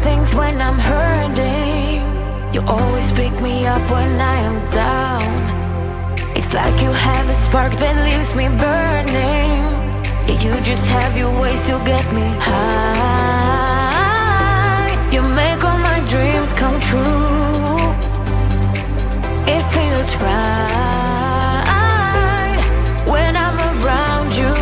things when I'm hurting. You always pick me up when I am down. It's like you have a spark that leaves me burning. Yeah, you just have your ways to get me high. You make all my dreams come true. It feels right when I'm around you.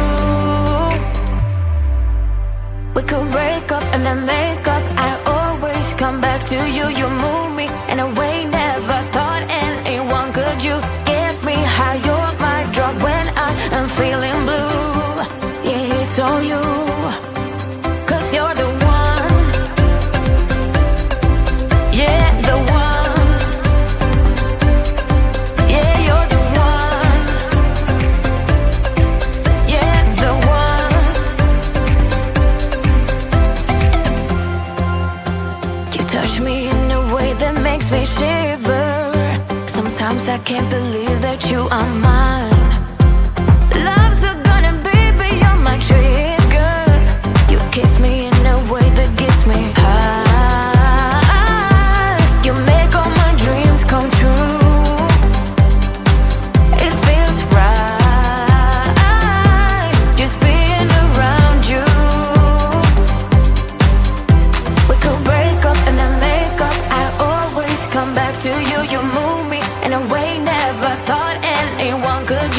We could break up and then make up. I always come back to you. You move me in a way never thought anyone could. You get me high. You're my drug when I am feeling blue. Yeah, it's all you, 'cause you're the one. Yeah, the one. Yeah, you're the one. Yeah, the one. You touch me in a way that makes me shiver. Sometimes I can't believe that you are mine. Love's a gun and baby, you're my trigger. You kiss me in a way that gets me high. You make all my dreams come true. It feels right just being around you. We could break up and then make up. I always come back to you. You move me in a way never thought anyone could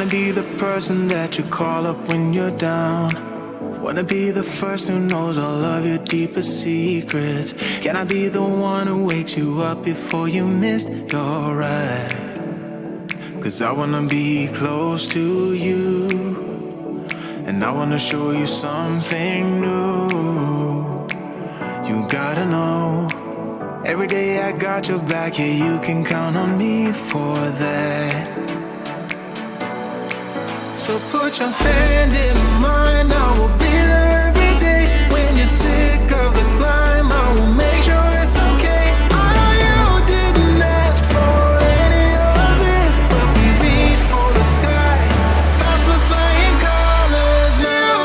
Wanna be the person that you call up when you're down. Wanna be the first who knows all of your deepest secrets. Can I be the one who wakes you up before you missed your ride? 'Cause I wanna be close to you, and I wanna show you something new. You gotta know, every day I got your back, yeah, you can count on me for that. So put your hand in mine, I will be there every day. When you're sick of the climb, I will make sure it's okay. I know you didn't ask for any of this, but we reach for the sky. That's for flying colors now.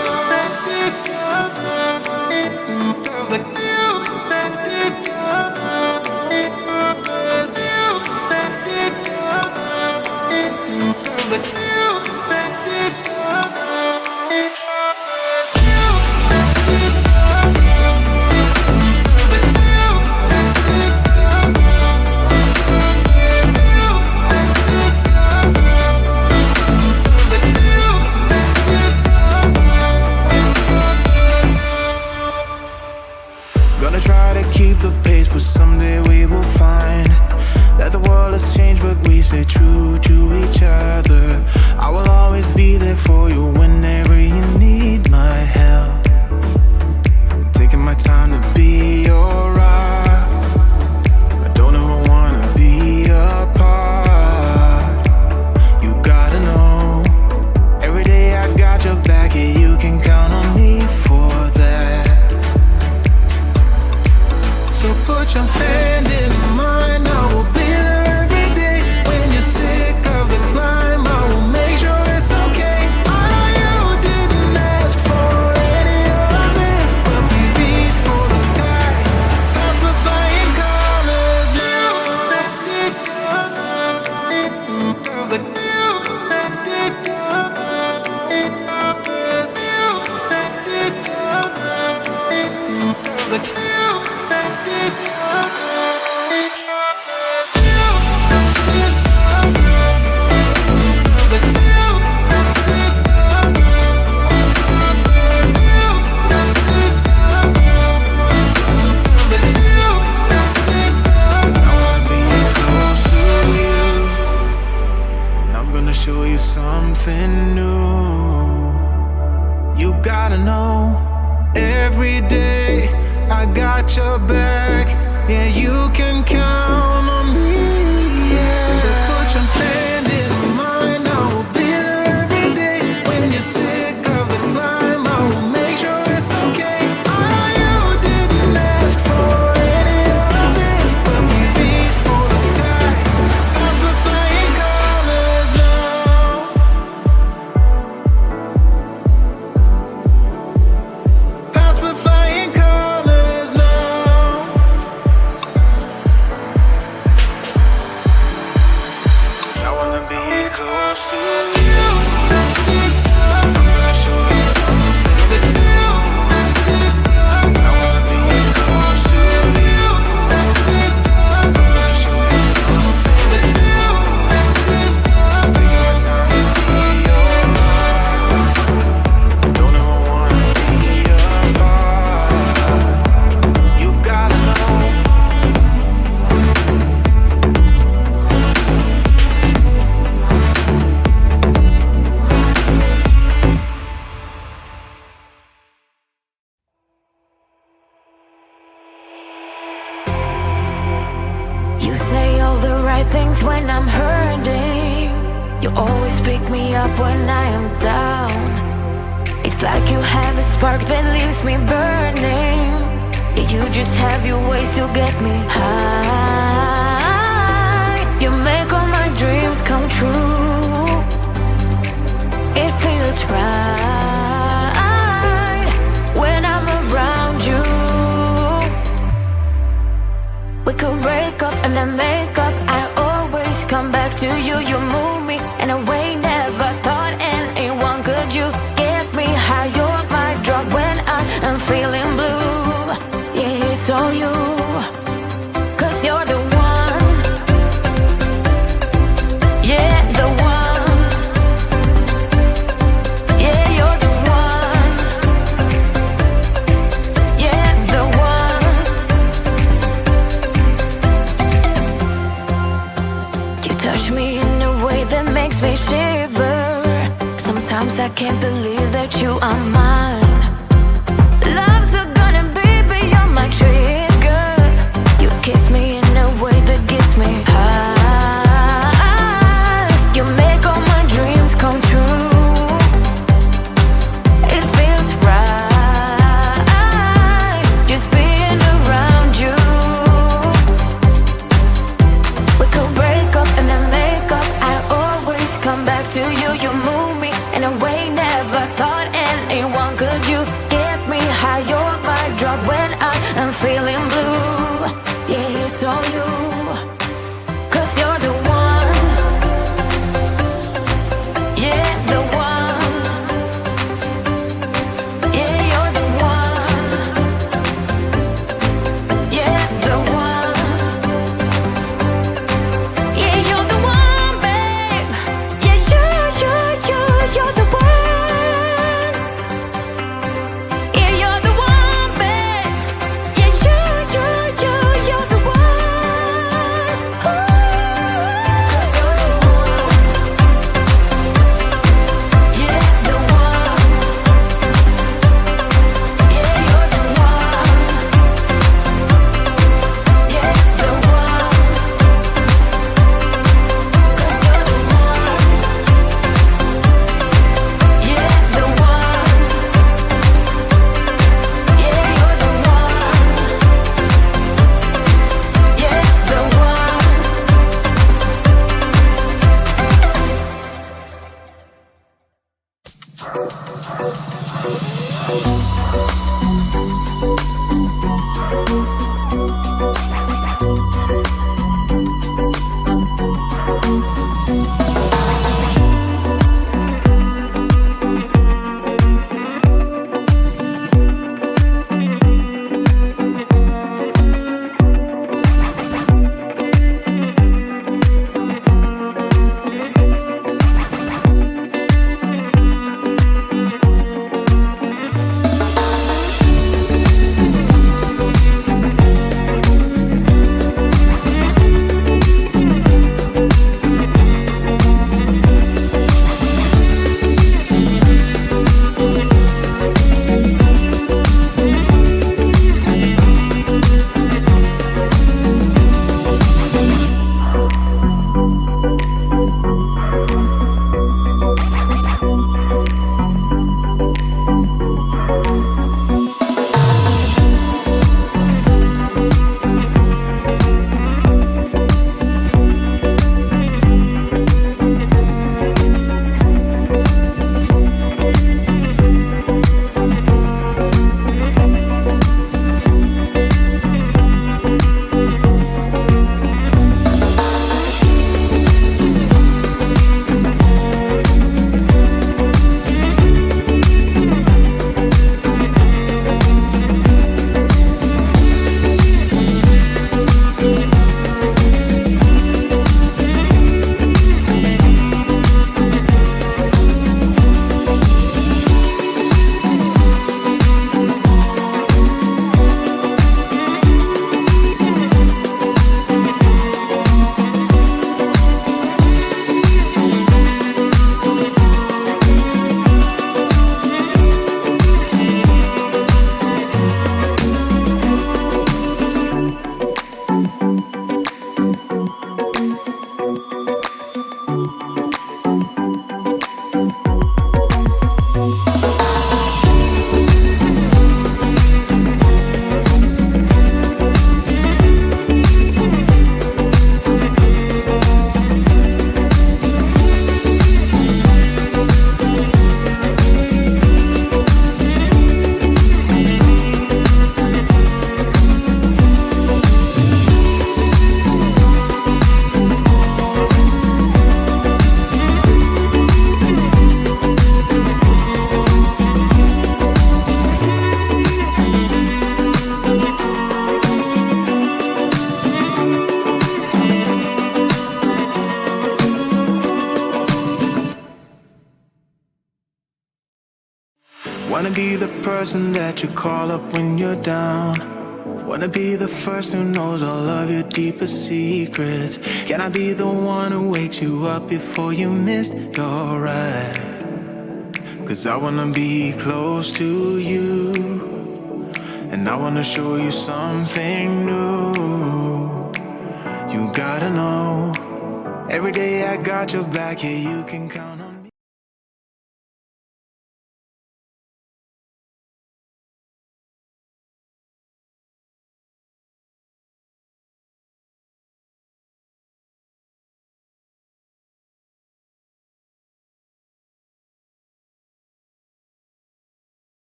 Gonna try to keep the pace, but someday we will find that the world has changed, but we stay true to each other. I will always be there for you whenever you need my help. I'm taking my time to be your rock. I don't ever wanna be apart. You gotta know, every day I got your back, yeah, you can count on me for that. So put your hand in mine, I will be there every day. When you're sick of the climb, I will make sure it's okay. I know you didn't ask for any of this, but we reach for the sky. That's for flying colors now. Show you something new. You gotta know, every day I got your back, yeah, you can count on me, yeah. So put your hand in mine, I will be there every day. When you're sick of the climb, I will make sure it's okay. I know you didn't ask for any of this, but we reach for the sky. That's the flying colors now. That's the flying colors now. I wanna be close to you. I'm gonna show you something new. I wanna be close to you. I'm gonna show you something new. Taking my time to be your rock. Don't ever wanna be apart. You gotta know. You say all the right things when I'm hurting. You always pick me up when I am down. It's like you have a spark that leaves me burning. Yeah, you just have your ways to get me high. You make all my dreams come true. It feels right when I'm around you. We could break up and then make up. I always come back to you. You move me in a way never thought anyone could. You get me high. You're my drug when I am feeling blue. Yeah, it's all you. 'Cause you're the one. Yeah, the one. I can't believe that you are mine. Love's gonna be beyond my trigger. You kiss me in a way that gets me high. You make all my dreams come true. It feels right just being around you. We could break up and then make up. I always come back to you. You move me in a way never thought anyone could. You get me high, you're my drug when I am feeling blue. Yeah, it's all you, 'cause you're the one. Yeah, the one. Yeah, you're the one. Yeah, the one. Yeah, you're the one, babe. Yeah, you're the one. Yeah, you're the one, babe. Yeah, you're the one. Ooh. 'Cause you're the one. Yeah, the one. Yeah, you're the one. Yeah, the one. 'Cause you're the one. Yeah, the one. Yeah, you're the one. Yeah, the one. Wanna be the person that you call up when you're down. Wanna be the first who knows all of your deepest secrets. Can I be the one who wakes you up before you missed your ride? 'cause I wanna be close to you, and I wanna show you something new. You gotta know, every day I got your back, yeah, you can count on